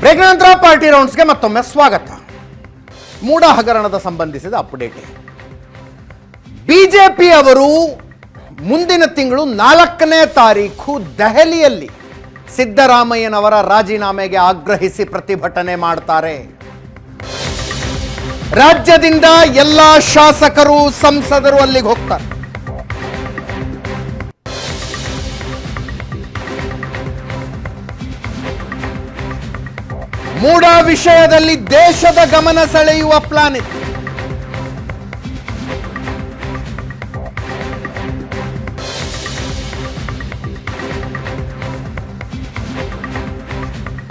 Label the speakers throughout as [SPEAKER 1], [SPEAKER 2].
[SPEAKER 1] Break ನಂತರ party ರೌಂಡ್ಸ್ಗೆ ಮತ್ತೊಮ್ಮೆ ಸ್ವಾಗತ. ಮೂಡ ಹಗರಣದ ಸಂಬಂಧಿಸಿದ ಅಪ್ಡೇಟ್. ಬಿಜೆಪಿ ಅವರು ಮುಂದಿನ ತಿಂಗಳು 4ನೇ ತಾರೀಕು ದೆಹಲಿಯಲ್ಲಿ ಸಿದ್ದರಾಮಯ್ಯನವರ ರಾಜೀನಾಮೆಗೆ ಆಗ್ರಹಿಸಿ ಪ್ರತಿಭಟನೆ ಮಾಡ್ತಾರೆ. ರಾಜ್ಯದಿಂದ ಎಲ್ಲ ಶಾಸಕರು ಸಂಸದರು ಅಲ್ಲಿಗೆ ಹೋಗ್ತಾರೆ. ಮೂಡ ವಿಷಯದಲ್ಲಿ ದೇಶದ ಗಮನ ಸೆಳೆಯುವ ಪ್ಲಾನ್ ಇದೆ.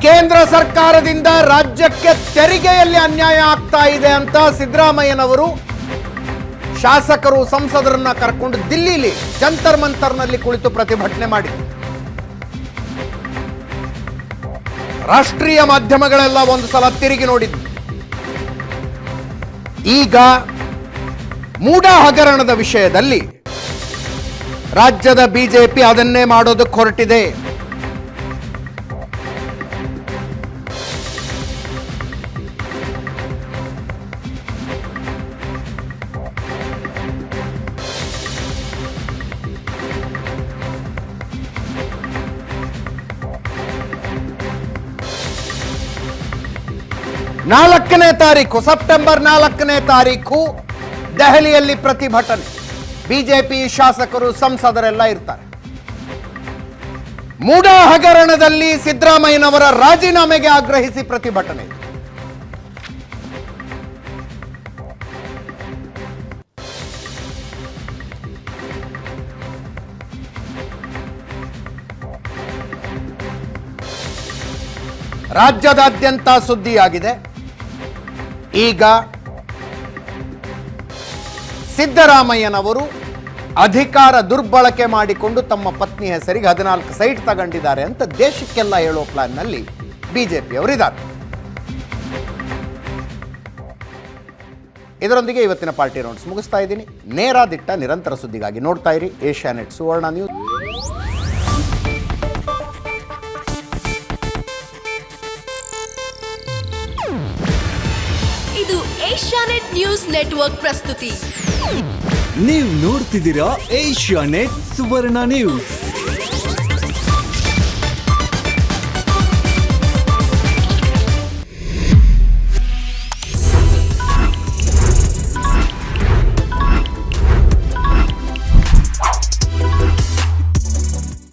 [SPEAKER 1] ಕೇಂದ್ರ ಸರ್ಕಾರದಿಂದ ರಾಜ್ಯಕ್ಕೆ ತೆರಿಗೆಯಲ್ಲಿ ಅನ್ಯಾಯ ಆಗ್ತಾ ಇದೆ ಅಂತ ಸಿದ್ದರಾಮಯ್ಯನವರು ಶಾಸಕರು ಸಂಸದರನ್ನ ಕರ್ಕೊಂಡು ದಿಲ್ಲಿಲಿ ಜಂತರ್ ಮಂತರ್ನಲ್ಲಿ ಕುಳಿತು ಪ್ರತಿಭಟನೆ ಮಾಡಿದರು. ರಾಷ್ಟ್ರೀಯ ಮಾಧ್ಯಮಗಳೆಲ್ಲ ಒಂದು ಸಲ ತಿರುಗಿ ನೋಡಿದ್ರು. ಈಗ ಮೂಡ ಹಗರಣದ ವಿಷಯದಲ್ಲಿ ರಾಜ್ಯದ ಬಿಜೆಪಿ ಅದನ್ನೇ ಮಾಡೋದಕ್ಕೆ ಹೊರಟಿದೆ. ಸೆಪ್ಟೆಂಬರ್ 4ನೇ ತಾರೀಕು ದೆಹಲಿಯಲ್ಲಿ ಪ್ರತಿಭಟನೆ. ಬಿಜೆಪಿ ಶಾಸಕರು ಸಂಸದರೆಲ್ಲ ಇರ್ತಾರೆ. ಮೂಡ ಹಗರಣದಲ್ಲಿ ಸಿದ್ದರಾಮಯ್ಯನವರ ರಾಜೀನಾಮೆಗೆ ಆಗ್ರಹಿಸಿ ಪ್ರತಿಭಟನೆ. ರಾಜ್ಯದಾದ್ಯಂತ ಸುದ್ದಿಯಾಗಿದೆ. ಈಗ ಸಿದ್ದರಾಮಯ್ಯನವರು ಅಧಿಕಾರ ದುರ್ಬಳಕೆ ಮಾಡಿಕೊಂಡು ತಮ್ಮ ಪತ್ನಿ ಹೆಸರಿಗೆ 14 ಸೈಟ್ ತಗೊಂಡಿದ್ದಾರೆ ಅಂತ ದೇಶಕ್ಕೆಲ್ಲ ಹೇಳೋ ಪ್ಲಾನ್ನಲ್ಲಿ ಬಿಜೆಪಿಯವರಿದ್ದಾರೆ. ಇದರೊಂದಿಗೆ ಇವತ್ತಿನ ಪಾರ್ಟಿ ರೌಂಡ್ಸ್ ಮುಗಿಸ್ತಾ ಇದ್ದೀನಿ. ನೇರ ದಿಟ್ಟ ನಿರಂತರ ಸುದ್ದಿಗಾಗಿ ನೋಡ್ತಾ ಇರಿ ಏಷ್ಯಾನೆಟ್ ಸುವರ್ಣ ನ್ಯೂಸ್.
[SPEAKER 2] ಇದು ಏಷ್ಯಾನೆಟ್ ನ್ಯೂಸ್ ನೆಟ್ವರ್ಕ್ ಪ್ರಸ್ತುತಿ.
[SPEAKER 3] ನೀವು ನೋಡ್ತಿದ್ದೀರಾ ಏಷ್ಯಾನೆಟ್ ಸುವರ್ಣ ನ್ಯೂಸ್.